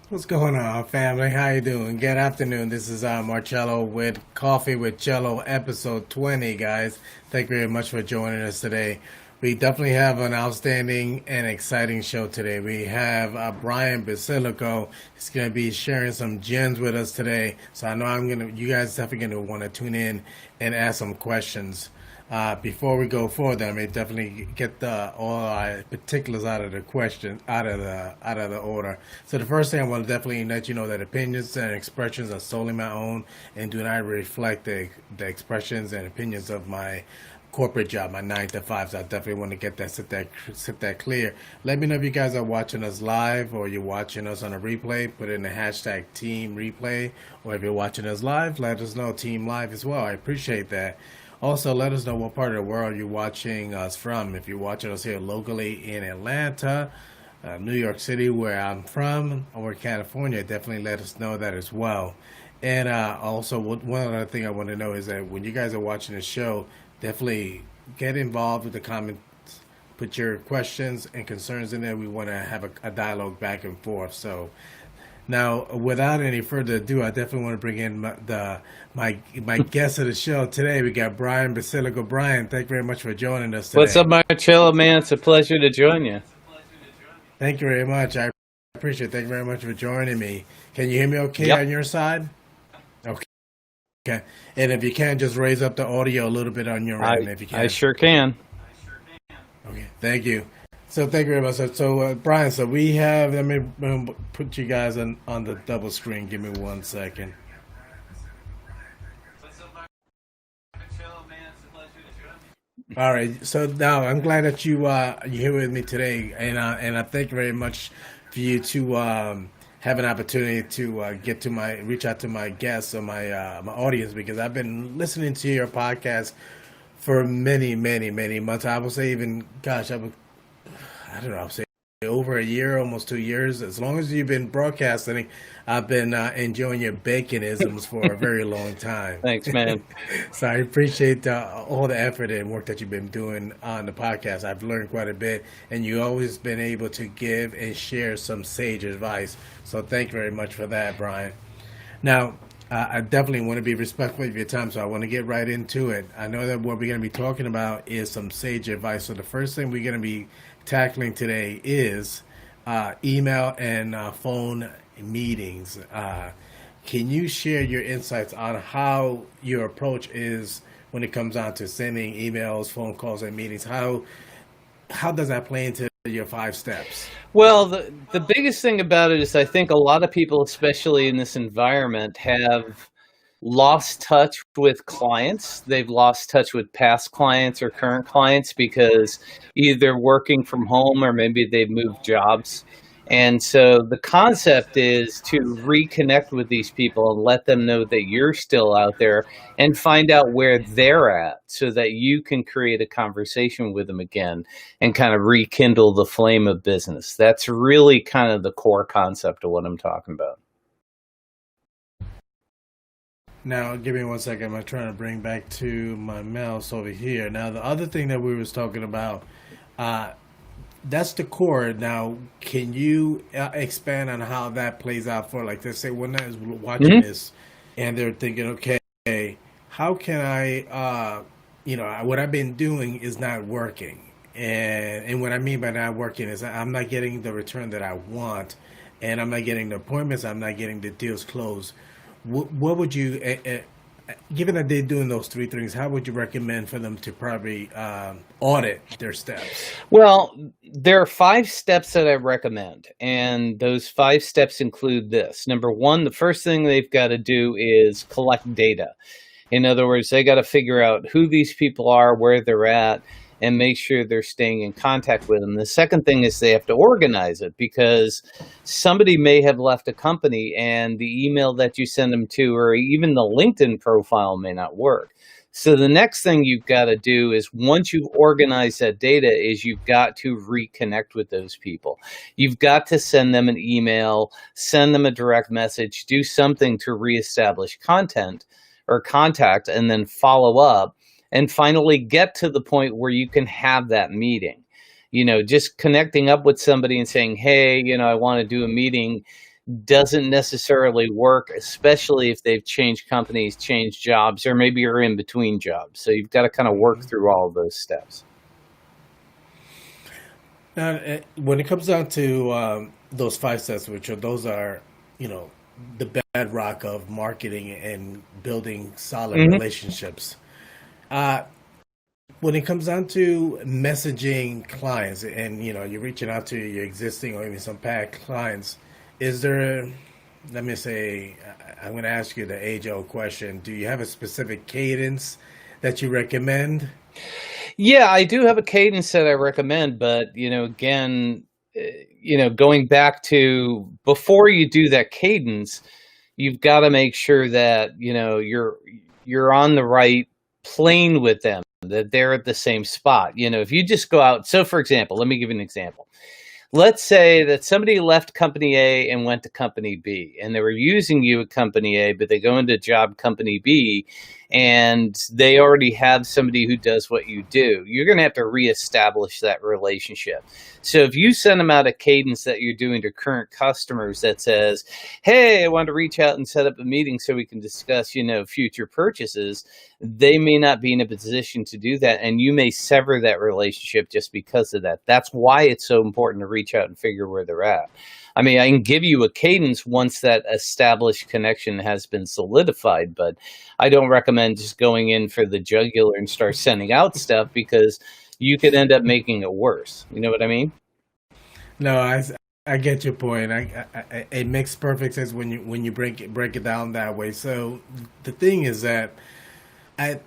What's going on, family? How you doing? Good afternoon. This is Marcello with Coffee with Cello, episode 20, guys. Thank you very much for joining us today. We definitely have an outstanding and exciting show today. We have Brian Basilico. He's going to be sharing some gems with us today. So I know you guys definitely going to want to tune in and ask some questions. Before we go forward, I may definitely get all our particulars out of the question, out of the order. So the first thing I want to definitely let you know that opinions and expressions are solely my own and do not reflect the expressions and opinions of my corporate job, my 9 to 5. So I definitely want to get that set that clear. Let me know if you guys are watching us live or you're watching us on a replay. Put in the hashtag Team Replay, or if you're watching us live, let us know Team Live as well. I appreciate that. Also, let us know what part of the world you're watching us from. If you're watching us here locally in Atlanta, New York City, where I'm from, or California, definitely let us know that as well. And also, one other thing I want to know is that when you guys are watching the show, definitely get involved with the comments. Put your questions and concerns in there. We want to have a dialogue back and forth. So now, without any further ado, I definitely want to bring in my guest of the show today. We got Brian Basilico. Brian, thank you very much for joining us What's up, today. Marcello, man? It's a pleasure to join you. Thank you very much. I appreciate it. Thank you very much for joining me. Can you hear me okay Yep, on your side? Okay. And if you can, just raise up the audio a little bit on your I end, if you I can. sure can. Okay. Thank you. So thank you very much. So Brian, so we have. Let me put you guys on the double screen. Give me 1 second. All right. So now I'm glad that you're here with me today, and I thank you very much for you to have an opportunity to get to my reach out to my guests or my audience, because I've been listening to your podcast for many, many, many months. I would say even, gosh, I don't know, I'll say over a year, almost 2 years. As long as you've been broadcasting, I've been enjoying your baconisms for a very long time. Thanks, man. So I appreciate all the effort and work that you've been doing on the podcast. I've learned quite a bit, and you always been able to give and share some sage advice. So thank you very much for that, Brian. Now, I definitely want to be respectful of your time, so I want to get right into it. I know that what we're going to be talking about is some sage advice. So the first thing we're going to be tackling today is email and phone meetings. Can you share your insights on how your approach is when it comes down to sending emails, phone calls, and meetings? How does that play into your 5 steps? Well, the biggest thing about it is I think a lot of people, especially in this environment, have lost touch with clients. They've lost touch with past clients or current clients because either working from home or maybe they've moved jobs. And so the concept is to reconnect with these people and let them know that you're still out there and find out where they're at so that you can create a conversation with them again and kind of rekindle the flame of business. That's really kind of the core concept of what I'm talking about. Now, give me 1 second. I'm trying to bring back to my mouse over here. Now, the other thing that we was talking about, uh, that's the core. Now, can you expand on how that plays out for, like, let's say one that is watching Mhm. this and they're thinking, okay, how can what I've been doing is not working. And what I mean by not working is I'm not getting the return that I want, and I'm not getting the appointments, I'm not getting the deals closed. What would you, given that they're doing those three things, how would you recommend for them to probably audit their steps? Well, there are 5 steps that I recommend, and those 5 steps include this. Number one, the first thing they've got to do is collect data. In other words, they got to figure out who these people are, where they're at, and make sure they're staying in contact with them. The second thing is they have to organize it because somebody may have left a company and the email that you send them to, or even the LinkedIn profile, may not work. So the next thing you've got to do is once you've organized that data is you've got to reconnect with those people. You've got to send them an email, send them a direct message, do something to reestablish content or contact, and then follow up and finally get to the point where you can have that meeting. Just connecting up with somebody and saying, hey, I want to do a meeting. doesn't necessarily work, especially if they've changed companies, changed jobs, or maybe you're in between jobs. So you've got to kind of work through all of those steps. Now, when it comes down to those 5 steps, those are, you know, the bedrock of marketing and building solid Mm-hmm. relationships. Uh, when it comes down to messaging clients, and you're reaching out to your existing or even some past clients, is there? Let me say, I'm going to ask you the age-old question: do you have a specific cadence that you recommend? Yeah, I do have a cadence that I recommend, but again, going back to before you do that cadence, you've got to make sure that you're on the right plane with them, that they're at the same spot. If you just go out, so for example, let me give you an example. Let's say that somebody left company A and went to company B, and they were using you at company A, but they go into job company B, and they already have somebody who does what you do. You're going to have to reestablish that relationship. So if you send them out a cadence that you're doing to current customers that says, hey, I want to reach out and set up a meeting so we can discuss, future purchases, they may not be in a position to do that, and you may sever that relationship just because of that. That's why it's so important to reach out and figure where they're at. I mean, I can give you a cadence once that established connection has been solidified, but I don't recommend just going in for the jugular and start sending out stuff, because you could end up making it worse. You know what I mean? No, I get your point. It makes perfect sense when you break it down that way. So the thing is that at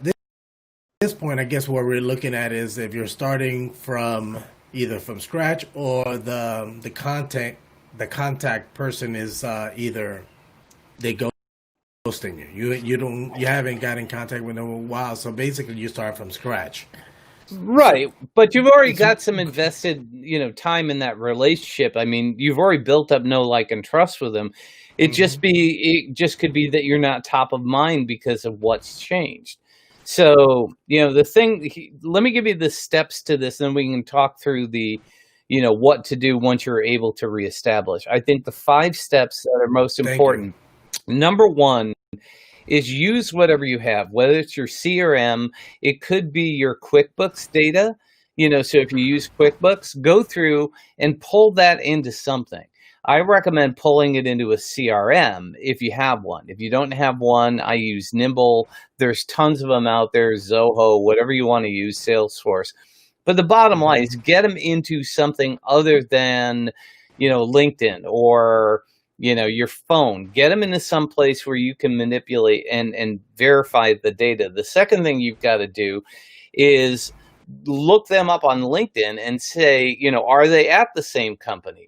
this point, I guess what we're looking at is if you're starting from either from scratch, or the contact person is either they ghosting you haven't got in contact with them in a while, so basically you start from scratch. So Right, but you've already it's got some invested, time in that relationship. I mean, you've already built up know, like, and trust with them. mhm. It just could be that you're not top of mind because of what's changed. So, let me give you the steps to this, then we can talk through what to do once you're able to reestablish. I think the 5 steps that are most Thank you. important. Number one is use whatever you have, whether it's your CRM, it could be your QuickBooks data. So if you use QuickBooks, go through and pull that into something. I recommend pulling it into a CRM if you have one. If you don't have one, I use Nimble. There's tons of them out there, Zoho, whatever you want to use, Salesforce. But the bottom line is get them into something other than, LinkedIn or your phone. Get them into some place where you can manipulate and verify the data. The second thing you've got to do is look them up on LinkedIn and say, are they at the same company?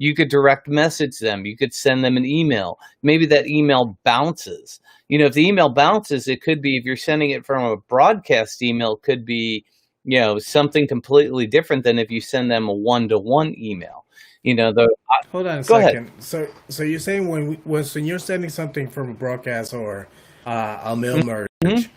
You could direct message them. You could send them an email. Maybe that email bounces. If the email bounces, it could be, if you're sending it from a broadcast email, could be, something completely different than if you send them a one-to-one email. The Hold on a Go ahead. second. So you're saying when you're sending something from a broadcast or a mail Mhm. merge,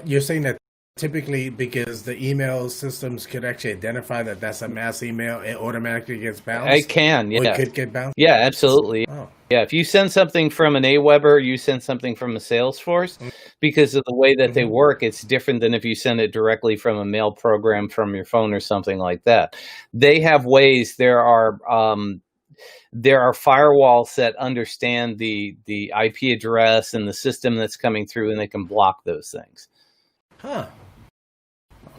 you're saying that typically, because the email systems could actually identify that that's a mass email, it automatically gets I bounced, can, or it yeah. could get bounced. Yeah, absolutely. Oh, Yeah, if you send something from an Aweber, you send something from a Salesforce, because of the way that they mm-hmm. work, it's different than if you send it directly from a mail program from your phone or something like that. They have ways. There are firewalls that understand the IP address and the system that's coming through, and they can block those things. Huh.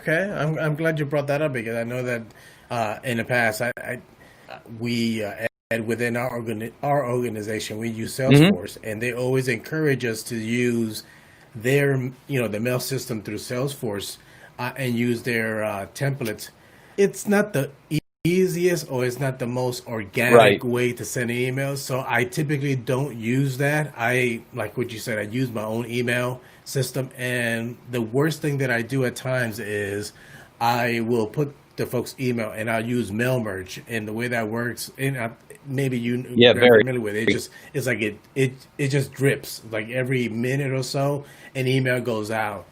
Okay, I'm glad you brought that up, because I know that in the past, we and within our organization, we use Hmm. Salesforce, and they always encourage us to use their the mail system through Salesforce, and use their templates. It's not the easiest, or it's not the most organic Right. way to send emails, so I typically don't use that. I, like what you said, I use my own email system, and the worst thing that I do at times is I will put the folks email and I'll use mail merge, and the way that works, and maybe Yeah, you're very. familiar with it, it's like it just drips like every minute or so, an email goes out.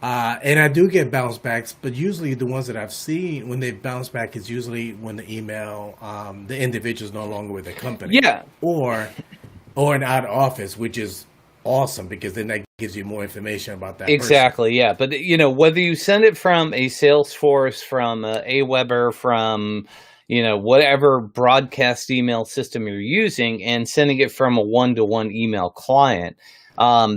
And I do get bounce backs, but usually the ones that I've seen when they bounce back is usually when the email, the individual's no longer with the company, Yeah, or or an out of office, which is awesome because then that gives you more information about that person. exactly. Yeah, but whether you send it from a Salesforce, from a Aweber, from whatever broadcast email system you're using, and sending it from a one-to-one email client,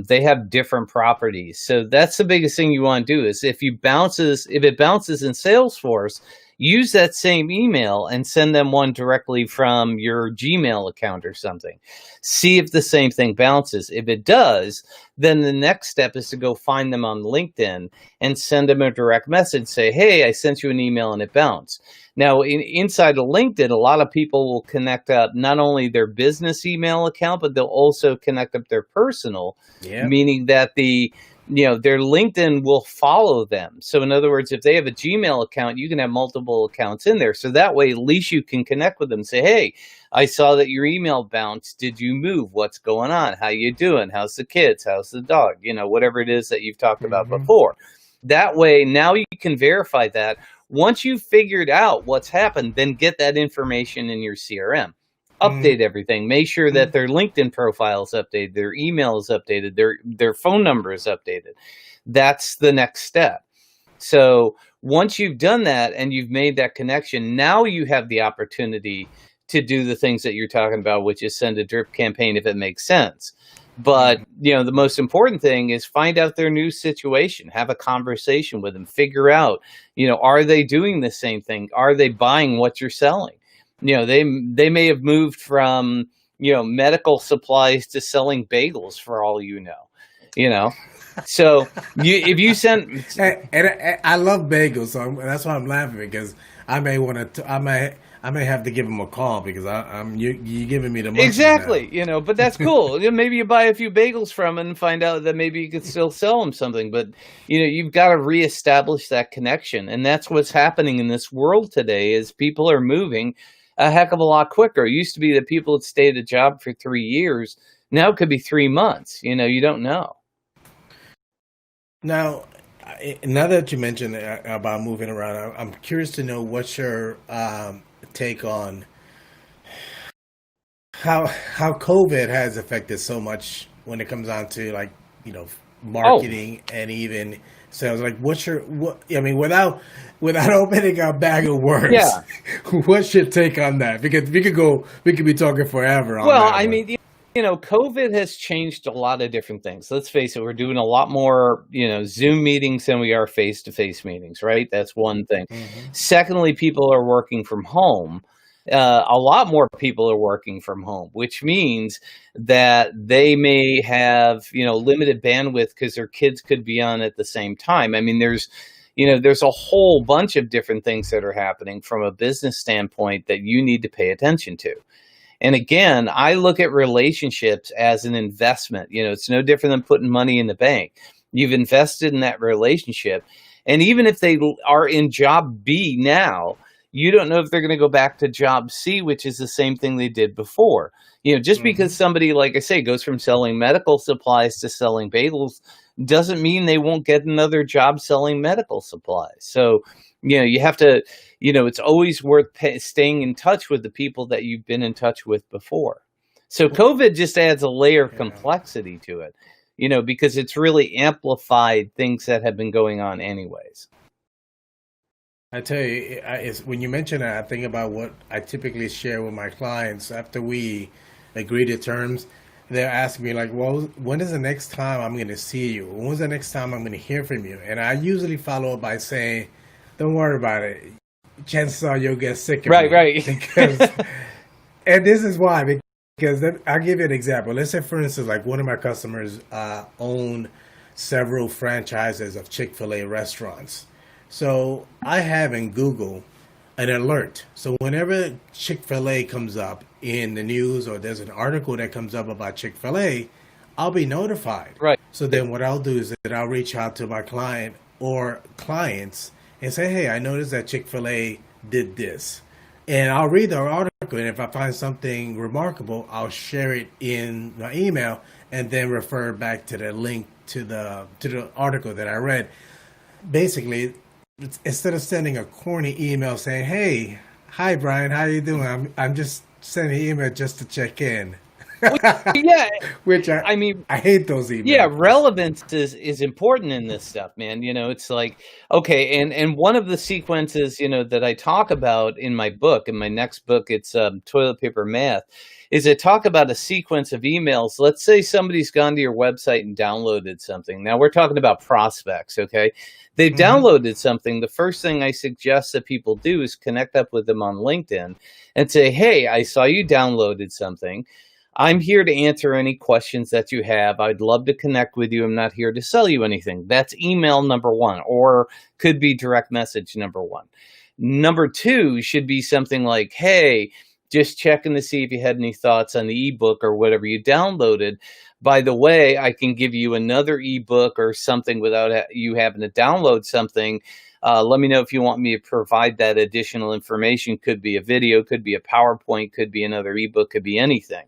they have different properties. So that's the biggest thing you want to do is if it bounces in Salesforce, use that same email and send them one directly from your Gmail account or something. See if the same thing bounces. If it does, then the next step is to go find them on LinkedIn and send them a direct message. Say, hey, I sent you an email and it bounced. Now, inside of LinkedIn, a lot of people will connect up not only their business email account, but they'll also connect up their personal, Yep. meaning that their LinkedIn will follow them. So in other words, if they have a Gmail account, you can have multiple accounts in there. So that way, at least you can connect with them and say, hey, I saw that your email bounced. Did you move? What's going on? How you doing? How's the kids? How's the dog? Whatever it is that you've talked about Hmm. before. That way, now you can verify that. Once you've figured out what's happened, then get that information in your CRM. Hmm. Update everything. Make sure that their LinkedIn profile is updated, their email is updated, their phone number is updated. That's the next step. So once you've done that and you've made that connection, now you have the opportunity to do the things that you're talking about, which is send a drip campaign if it makes sense. But the most important thing is find out their new situation, have a conversation with them, figure out, are they doing the same thing? Are they buying what you're selling? They may have moved from medical supplies to selling bagels for all you know. So if you send And I love bagels, so that's why I'm laughing because I may want to. I may have to give them a call because you giving me the munchies now. exactly, but that's cool. Maybe you buy a few bagels from 'em and find out that maybe you could still sell them something. But you've got to reestablish that connection, and that's what's happening in this world today. Is people are moving a heck of a lot quicker. It used to be that people had stayed at a job for 3 years. Now it could be 3 months. You don't know. Now, now that you mentioned about moving around, I'm curious to know what's your take on how COVID has affected so much when it comes down to like Oh, marketing and even sales. Like, what's your what? I mean, without opening a bag of worms, yeah. what's your take on that? Because we could be talking forever on Well, that I one. mean, COVID has changed a lot of different things. Let's face it, we're doing a lot more, Zoom meetings than we are face-to-face meetings, right? That's one thing. Hmm. Secondly, people are working from home. A lot more people are working from home, which means that they may have, limited bandwidth because their kids could be on at the same time. I mean, there's a whole bunch of different things that are happening from a business standpoint that you need to pay attention to. And again, I look at relationships as an investment. It's no different than putting money in the bank. You've invested in that relationship. And even if they are in job B now, you don't know if they're going to go back to job C, which is the same thing they did before. Just because Hmm. somebody, like I say, goes from selling medical supplies to selling bagels doesn't mean they won't get another job selling medical supplies. So, you have to, it's always worth staying in touch with the people that you've been in touch with before. So COVID just adds a layer of Yeah. complexity to it, because it's really amplified things that have been going on anyways. I tell you, when you mention that, I think about what I typically share with my clients after we agree to terms. They're asking me like, "Well, when is the next time I'm going to see you? When's the next time I'm going to hear from you?" And I usually follow up by saying, "Don't worry about it. Chances are you'll get sick of Right, me right. because." And this is why, because I'll give you an example. Let's say, for instance, like one of my customers own several franchises of Chick-fil-A restaurants. So I have in Google an alert. So whenever Chick-fil-A comes up in the news or there's an article that comes up about Chick-fil-A, I'll be notified. Right. So then what I'll do is that I'll reach out to my client or clients and say, hey, I noticed that Chick-fil-A did this. And I'll read the article, and if I find something remarkable, I'll share it in my email and then refer back to the link to the article that I read. basically, instead of sending a corny email saying, "Hey, hi Brian, how you doing?" I'm just sending an email just to check in. Well, yeah, Which I mean, I hate those yeah, emails. relevance is important in this stuff, man. It's like, okay, and one of the sequences, that I talk about in my book, in my next book, it's Toilet Paper Math, is I talk about a sequence of emails. Let's say somebody's gone to your website and downloaded something. Now we're talking about prospects, okay? They've Hmm. downloaded something. The first thing I suggest that people do is connect up with them on LinkedIn and say, "Hey, I saw you downloaded something. I'm here to answer any questions that you have. I'd love to connect with you. I'm not here to sell you anything." That's email number one, or could be direct message number one. Number two should be something like, "Hey, just checking to see if you had any thoughts on the ebook or whatever you downloaded. By the way, I can give you another ebook or something without you having to download something. Let me know if you want me to provide that additional information. Could be a video, could be a PowerPoint, could be another ebook, could be anything."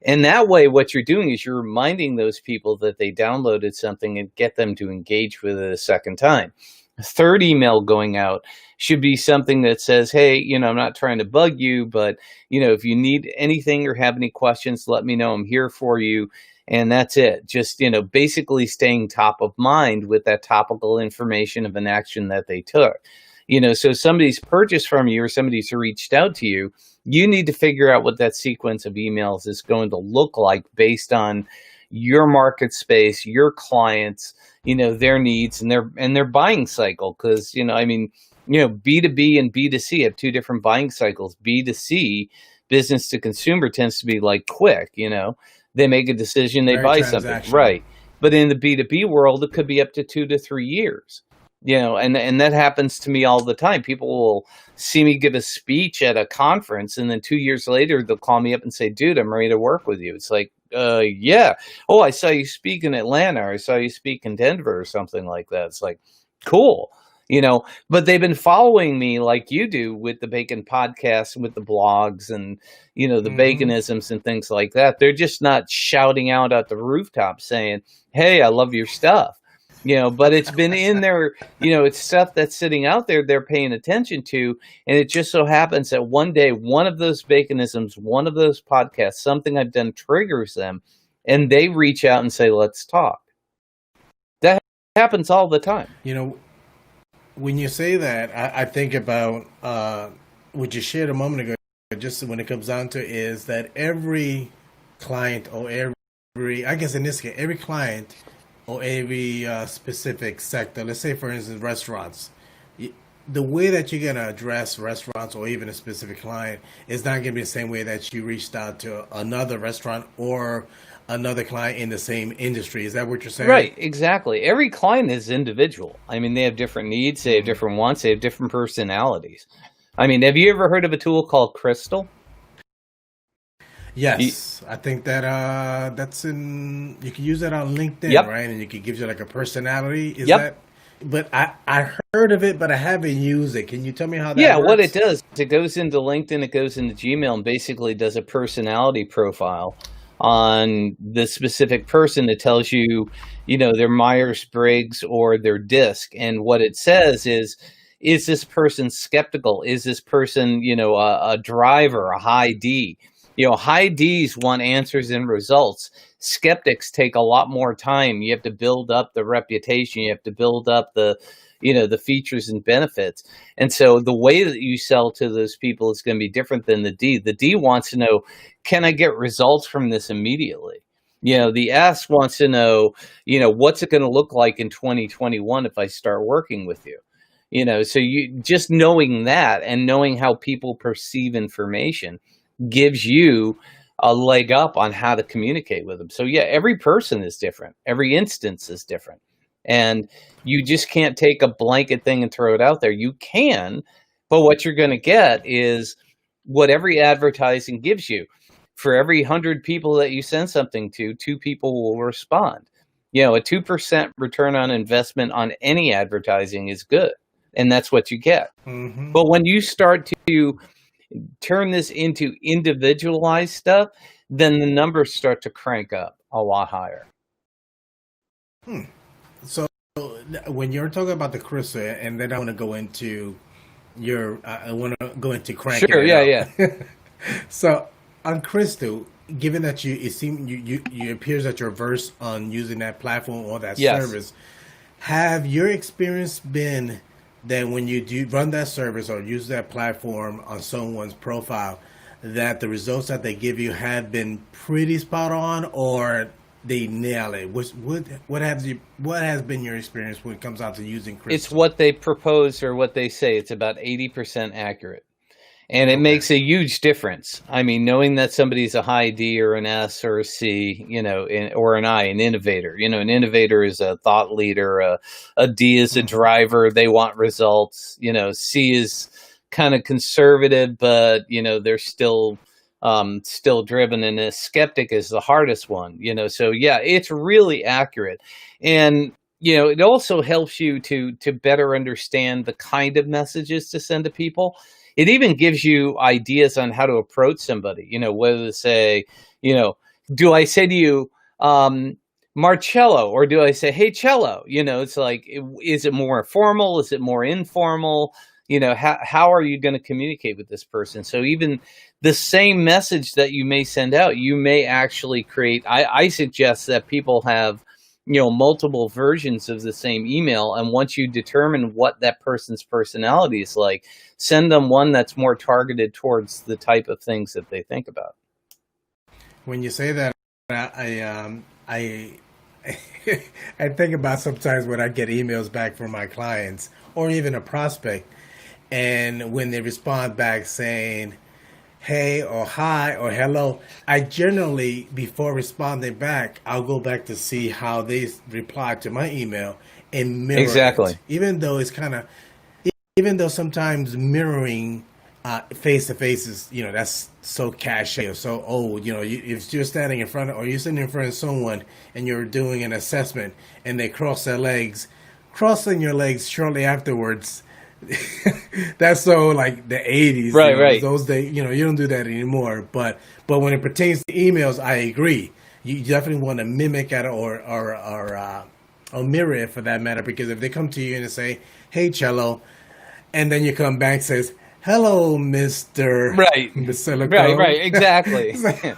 And that way, what you're doing is you're reminding those people that they downloaded something and get them to engage with it a second time. A third email going out should be something that says, "Hey, I'm not trying to bug you, but, if you need anything or have any questions, let me know. I'm here for you." And that's it. Just, basically staying top of mind with that topical information of an action that they took. So somebody's purchased from you or somebody's reached out to you, you need to figure out what that sequence of emails is going to look like based on your market space, your clients, their needs and their buying cycle. Because B2B and B2C have two different buying cycles. B2C, business to consumer, tends to be like quick. They make a decision, they Very buy something, transactional. right? But in the B2B world, it could be up to 2 to 3 years. And that happens to me all the time. People will see me give a speech at a conference, and then 2 years later, they'll call me up and say, "Dude, I'm ready to work with you." It's like, yeah. "Oh, I saw you speak in Atlanta, or I saw you speak in Denver," or something like that. It's like, cool. But they've been following me like you do with the Bacon podcast, with the blogs, and the Hmm. Baconisms and things like that. They're just not shouting out at the rooftop saying, "Hey, I love your stuff." But it's been in there. It's stuff that's sitting out there they're paying attention to. And it just so happens that one day, one of those Baconisms, one of those podcasts, something I've done triggers them, and they reach out and say, "Let's talk." That happens all the time. You know, when you say that, I think about what you shared a moment ago. Just when it comes down to is that every client or every, I guess in this case, every client or every specific sector. Let's say, for instance, restaurants. The way that you're gonna address restaurants or even a specific client is not gonna be the same way that you reached out to another restaurant or another client in the same industry. Is that what you're saying? Right, exactly. Every client is individual. I mean, they have different needs, they have Hmm. different wants, they have different personalities. I mean, have you ever heard of a tool called Crystal? Y- Yes, I think that that's in. You can use that on LinkedIn, Yep. right? And you can give you like a personality. Is Yep. that? But I heard of it, but I haven't used it. Can you tell me how that Yeah, what it works? does, it goes into LinkedIn, it goes into Gmail, and basically does a personality profile on the specific person that tells you, their Myers Briggs or their DISC. And what it says is this person skeptical? Is this person, a driver, a high D? High Ds want answers and results. Skeptics take a lot more time. You have to build up the reputation, you have to build up the features and benefits. And so the way that you sell to those people is going to be different than the D. The D wants to know, can I get results from this immediately? The S wants to know, what's it going to look like in 2021 if I start working with you? So you just knowing that and knowing how people perceive information gives you a leg up on how to communicate with them. So yeah, every person is different. Every instance is different. And you just can't take a blanket thing and throw it out there. You can, but what you're going to get is what every advertising gives you. For every 100 people that you send something to, 2 people will respond. A 2% return on investment on any advertising is good. And that's what you get. Hmm. But when you start to turn this into individualized stuff, then the numbers start to crank up a lot higher. Hmm. So when you're talking about the crystal, and then I want to go into I want to go into cranking Sure. it Yeah. up. Yeah. So on crystal, given that it appears that you're versed on using that platform or that Yes. service, have your experience been that when you do run that service or use that platform on someone's profile, that the results that they give you have been pretty spot on, or they nail it? What has been your experience when it comes out to using It's crystal? what they propose or what they say. It's about 80% accurate. And it Okay. makes a huge difference. I mean, knowing that somebody's a high D or an S or a C, or an I, an innovator. An innovator is a thought leader. A D is a Hmm. driver. They want results. C is kind of conservative, but they're still driven. And a skeptic is the hardest one. So yeah, it's really accurate, and it also helps you to better understand the kind of messages to send to people. It even gives you ideas on how to approach somebody, whether to say, you know, do I say to you, Marcello, or do I say, hey, Cello? It's like, is it more formal? Is it more informal? How are you going to communicate with this person? So even the same message that you may send out, you may actually create. I suggest that people have multiple versions of the same email, and once you determine what that person's personality is like, send them one that's more targeted towards the type of things that they think about. When you say that, I I think about sometimes when I get emails back from my clients or even a prospect, and when they respond back saying hey or hi or hello, I generally, before responding back, I'll go back to see how they replied to my email and mirror it. Exactly. Even though sometimes mirroring face to face is, that's so cliche or so old. If you're standing in front of, or you're sitting in front of someone and you're doing an assessment and they cross their legs, crossing your legs shortly afterwards, that's so like the 80s, Right, right. those days, you don't do that anymore. But when it pertains to emails, I agree. You definitely want to mimic it, or mirror it for that matter, because if they come to you and say, hey, Cello, and then you come back and says, hello, Mr. Right, right, Basilico. right. Exactly. It's like,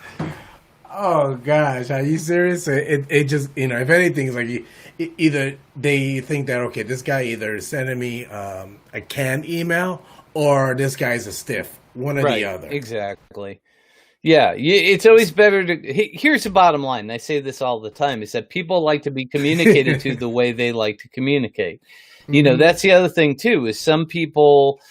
oh gosh, are you serious? It just, if anything, it's like either they think that, okay, this guy either is sending me a canned email, or this guy's a stiff, one or the Right, other. exactly. Yeah, it's always better to. Here's the bottom line. And I say this all the time: is that people like to be communicated to the way they like to communicate. Hmm. That's the other thing too. Is some people,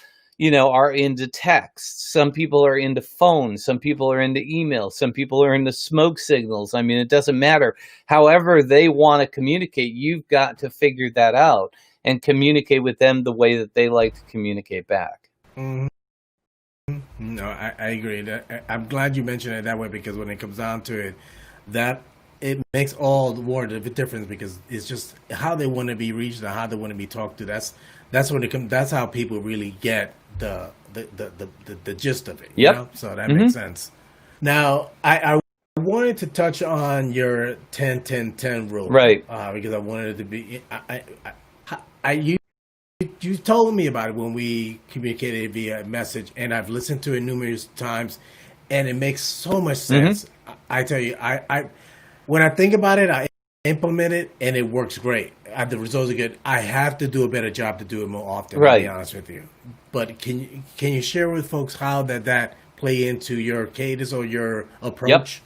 are into text. Some people are into phones. Some people are into email. Some people are into smoke signals. I mean, it doesn't matter. However they want to communicate, you've got to figure that out and communicate with them the way that they like to communicate back. Hmm. No, I agree. I'm glad you mentioned it that way, because when it comes down to it, that it makes all the more of a difference, because it's just how they want to be reached and how they want to be talked to. That's when it comes. That's how people really get the gist of it. Yep. So that Hmm. makes sense. Now, I wanted to touch on your 10-10-10 rule, Right. because I wanted it to be. You told me about it when we communicated via message, and I've listened to it numerous times, and it makes so much Hmm. sense. I tell you, when I think about it, I implement it, and it works great. The results are good. I have to do a better job to do it more often. I'll be Right. honest with you. But can you share with folks how that play into your cadence or your Yep. approach?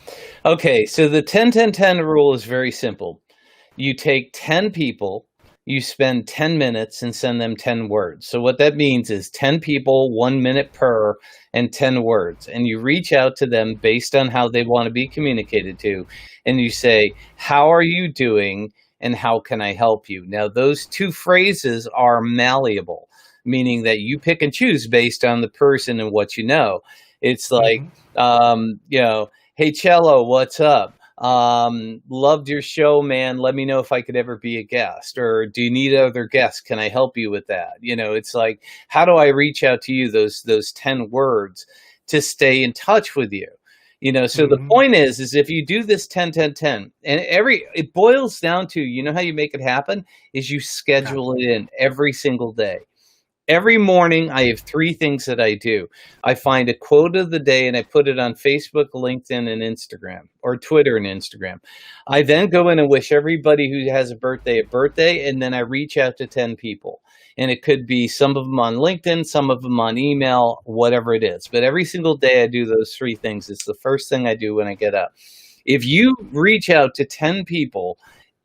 Okay, so the 10-10-10 rule is very simple. You take 10 people, you spend 10 minutes and send them 10 words. So what that means is 10 people, 1 minute per, and 10 words. And you reach out to them based on how they want to be communicated to. And you say, how are you doing? And how can I help you? Now, those two phrases are malleable, meaning that you pick and choose based on the person and what you know. It's like, Hmm. hey, Cello, what's up? Loved your show, man. Let me know if I could ever be a guest. Or do you need other guests? Can I help you with that? It's like, how do I reach out to you? Those 10 words to stay in touch with you. So the point is if you do this 10, 10, 10, and it boils down to, how you make it happen is you schedule it in every single day. Every morning, I have 3 things that I do. I find a quote of the day and I put it on Facebook, LinkedIn, and Instagram, or Twitter and Instagram. I then go in and wish everybody who has a birthday, and then I reach out to 10 people. And it could be some of them on LinkedIn, some of them on email, whatever it is. But every single day I do those 3 things. It's the first thing I do when I get up. If you reach out to 10 people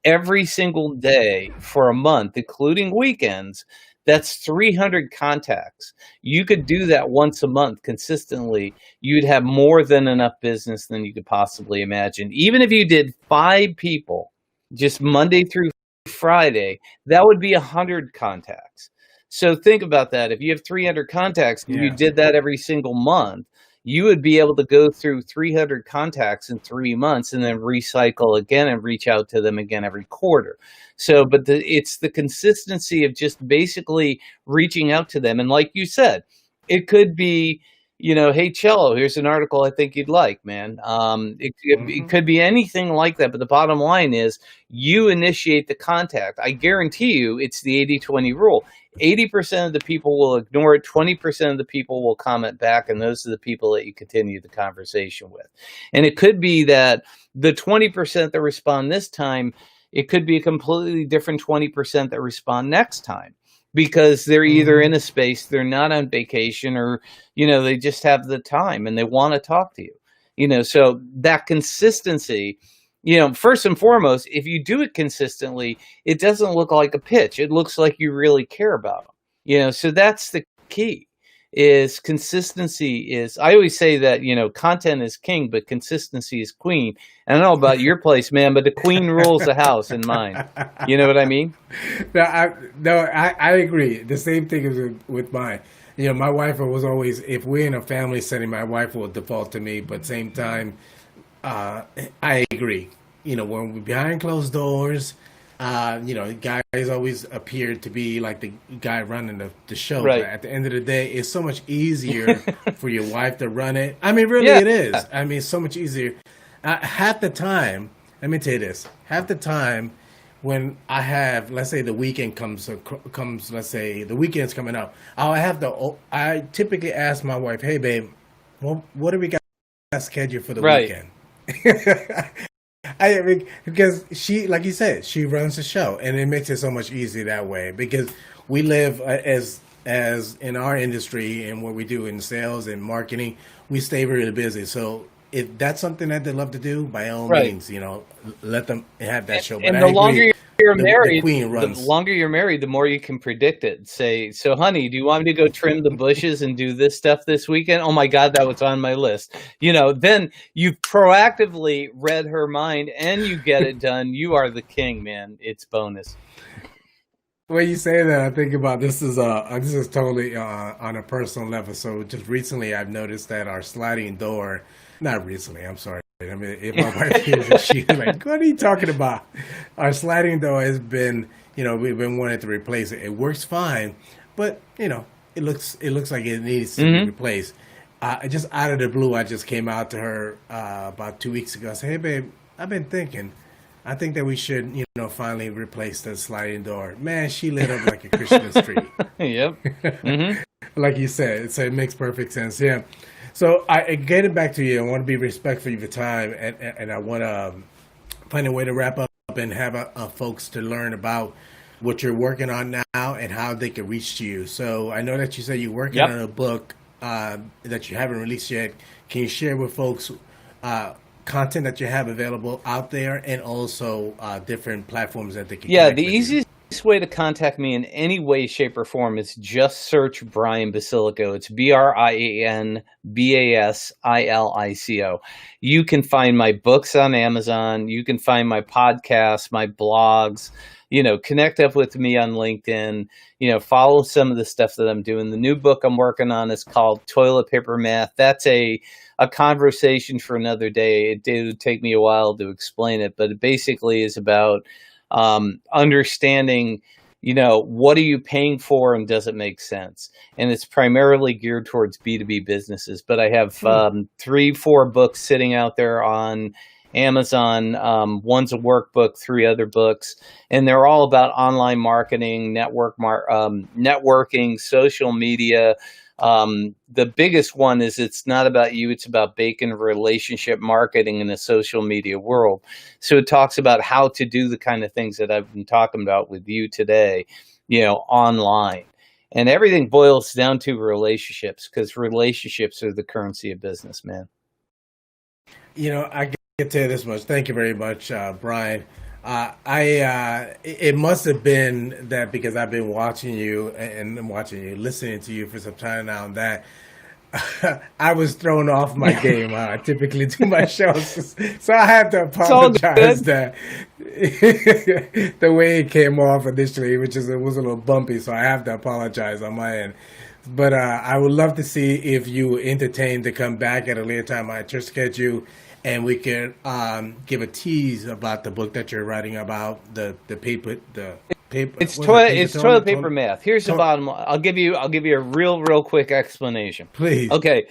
every single day for a month, including weekends, that's 300 contacts. You could do that once a month consistently. You'd have more than enough business than you could possibly imagine. Even if you did 5 people, just Monday through Friday, that would be 100 contacts. So think about that. If you have 300 contacts and you did that every single month, you would be able to go through 300 contacts in 3 months and then recycle again and reach out to them again every quarter. So, but it's the consistency of just basically reaching out to them. And like you said, it could be, hey, Chello, here's an article I think you'd like, man. It could be anything like that. But the bottom line is you initiate the contact. I guarantee you it's the 80-20 rule. 80% of the people will ignore it. 20% of the people will comment back. And those are the people that you continue the conversation with. And it could be that the 20% that respond this time, it could be a completely different 20% that respond next time. Because they're either in a space, they're not on vacation, or, they just have the time and they want to talk to you. So that consistency, first and foremost, if you do it consistently, it doesn't look like a pitch. It looks like you really care about them. So that's the key. Is consistency is, I always say that, content is king, but consistency is queen. I don't know about your place, man, but the queen rules the house in mine. You know what I mean? No, I agree. The same thing is with mine. My wife was always, if we're in a family setting, my wife will default to me, but same time, I agree. When we're behind closed doors, guys always appear to be like the guy running the show. Right. But at the end of the day, it's so much easier for your wife to run it. I mean, really, it is. I mean, it's so much easier. Half the time, let me tell you this, half the time when I have, let's say the weekend comes, let's say the weekend's coming up, I typically ask my wife, hey, babe, what do we got scheduled for the weekend? I mean, because she, like you said, she runs the show, and it makes it so much easier that way. Because we live as in our industry and what we do in sales and marketing, we stay really busy. So if that's something that they love to do, by all means, let them have that show. But and the longer you're married, the longer you're married, the more you can predict it. Say, so honey, do you want me to go trim the bushes and do this stuff this weekend? Oh my God, that was on my list. Then you've proactively read her mind and you get it done. You are the king, man. It's bonus. When you say that, I think about this is totally on a personal level. So just recently, I've noticed that our sliding door, not recently, I'm sorry. I mean, if my wife hears it, she's like, what are you talking about? Our sliding door has been, we've been wanting to replace it. It works fine, but, it looks like it needs to be replaced. Just out of the blue, I just came out to her about 2 weeks ago. I said, hey, babe, I've been thinking. I think that we should, finally replace the sliding door. Man, she lit up like a Christmas tree. Yep. Like you said, so it makes perfect sense. Yeah. So getting back to you, I want to be respectful of your time, and I want to find a way to wrap up and have folks to learn about what you're working on now and how they can reach to you. So I know that you said you're working on a book that you haven't released yet. Can you share with folks content that you have available out there, and also different platforms that they can connect the with easiest way to contact me in any way, shape, or form is just search Brian Basilico. It's BrianBasilico. You can find my books on Amazon. You can find my podcasts, my blogs. Connect up with me on LinkedIn. Follow some of the stuff that I'm doing. The new book I'm working on is called Toilet Paper Math. That's a conversation for another day. It would take me a while to explain it, but it basically is about understanding what are you paying for and does it make sense? And it's primarily geared towards B2B businesses. But I have 3-4 books sitting out there on Amazon. One's a workbook, 3 other books, and they're all about online marketing, networking, social media. The biggest one is it's not about you, it's about bacon relationship marketing in the social media world. So it talks about how to do the kind of things that I've been talking about with you today, online. And everything boils down to relationships, because relationships are the currency of business, man. I can tell you this much. Thank you very much, Brian. It must have been that because I've been watching you and listening to you for some time now, that I was thrown off my game. I typically do my shows, so I have to apologize that the way it came off initially, it was a little bumpy. So I have to apologize on my end. But I would love to see if you entertain to come back at a later time. I just schedule you, and we can give a tease about the book that you're writing about the paper. It's toilet paper math. Here's the bottom line. I'll give you a real quick explanation. Please. Okay.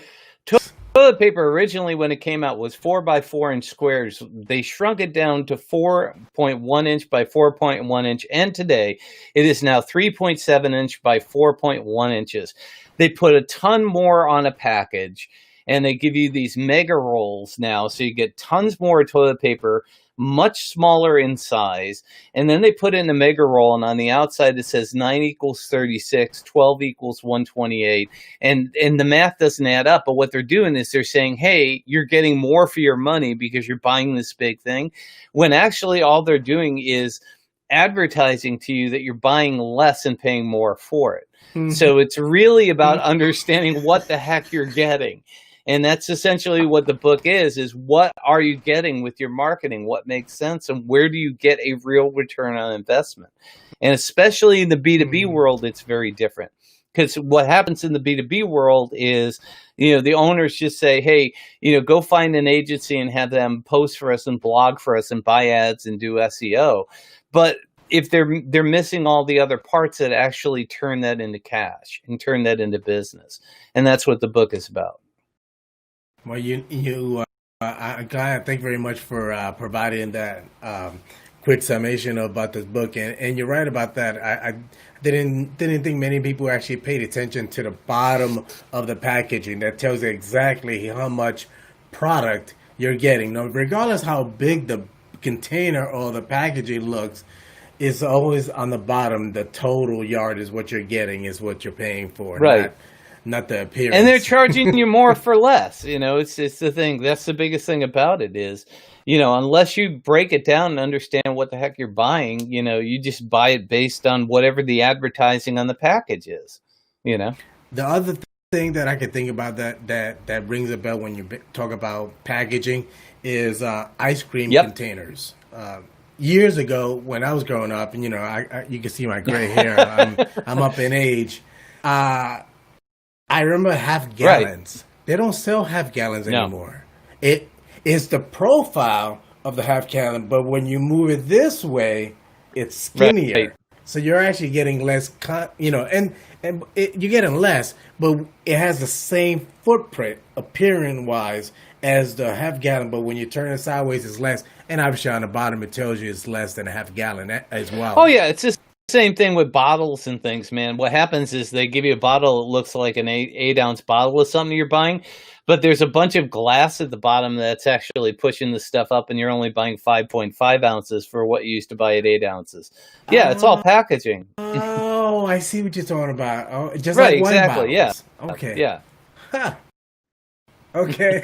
Toilet paper originally, when it came out, was 4 by 4 inch squares. They shrunk it down to 4.1 inch by 4.1 inch, and today it is now 3.7 inch by 4.1 inches. They put a ton more on a package, and they give you these mega rolls now, so you get tons more toilet paper, much smaller in size, and then they put in a mega roll, and on the outside it says 9 equals 36, 12 equals 128, and the math doesn't add up. But what they're doing is they're saying, hey, you're getting more for your money because you're buying this big thing, when actually all they're doing is advertising to you that you're buying less and paying more for it. Mm-hmm. So it's really about understanding what the heck you're getting. And that's essentially what the book is what are you getting with your marketing? What makes sense? And where do you get a real return on investment? And especially in the B2B world, it's very different. Because what happens in the B2B world is, the owners just say, hey, go find an agency and have them post for us and blog for us and buy ads and do SEO. But if they're missing all the other parts that actually turn that into cash and turn that into business. And that's what the book is about. Well, I'm glad. Thank you very much for providing that quick summation about this book. And you're right about that. I didn't think many people actually paid attention to the bottom of the packaging that tells you exactly how much product you're getting. Now, regardless how big the container or the packaging looks, it's always on the bottom. The total yard is what you're getting, is what you're paying for. Right. Not the appearance. And they're charging you more for less. It's the thing. That's the biggest thing about it is, unless you break it down and understand what the heck you're buying, you just buy it based on whatever the advertising on the package is, The other thing that I could think about that rings a bell when you talk about packaging is ice cream containers. Years ago, when I was growing up, and you can see my gray hair. I'm up in age. I remember half gallons. Right. They don't sell half gallons anymore. It is the profile of the half gallon, but when you move it this way, it's skinnier. Right. So you're actually getting less, you're getting less, but it has the same footprint, appearing-wise, as the half gallon. But when you turn it sideways, it's less. And obviously on the bottom, it tells you it's less than a half gallon as well. Oh, yeah, it's just same thing with bottles and things, man. What happens is they give you a bottle that looks like an 8-ounce bottle of something you're buying, but there's a bunch of glass at the bottom that's actually pushing the stuff up, and you're only buying 5.5 ounces for what you used to buy at 8 ounces. Yeah, it's all packaging. Oh, I see what you're talking about. Oh, just right, like wine exactly. bottles. Yeah. Okay. Yeah. Huh. Okay.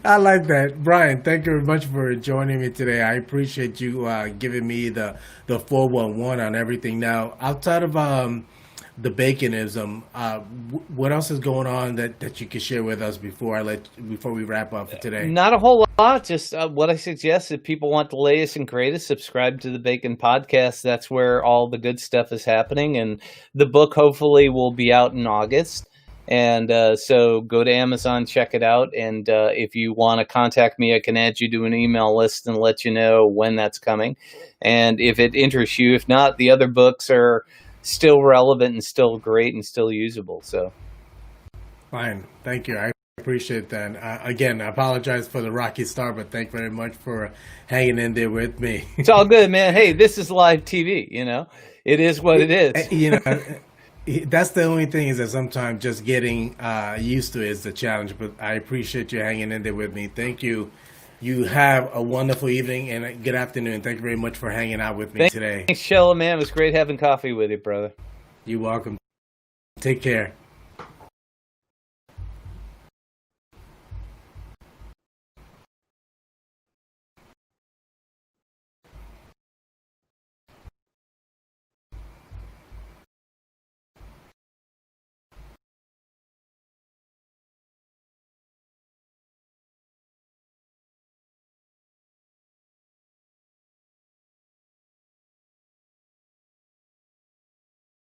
I like that. Brian, thank you very much for joining me today. I appreciate you giving me the 411 on everything. Now, outside of the baconism, what else is going on that you can share with us before we wrap up for today? Not a whole lot. Just what I suggest, if people want the latest and greatest, subscribe to the Bacon Podcast. That's where all the good stuff is happening. And the book hopefully will be out in August. And so go to Amazon, check it out. And if you want to contact me, I can add you to an email list and let you know when that's coming. And if it interests you, if not, the other books are still relevant and still great and still usable. So Fine. Thank you. I appreciate that. Again, I apologize for the rocky start, but thank you very much for hanging in there with me. it's all good, man. Hey, this is live TV, it is what it is. That's the only thing is that sometimes just getting used to it is the challenge, but I appreciate you hanging in there with me. Thank you. You have a wonderful evening and a good afternoon. Thank you very much for hanging out with me today. Thanks, Chello, man. It was great having coffee with you, brother. You're welcome. Take care.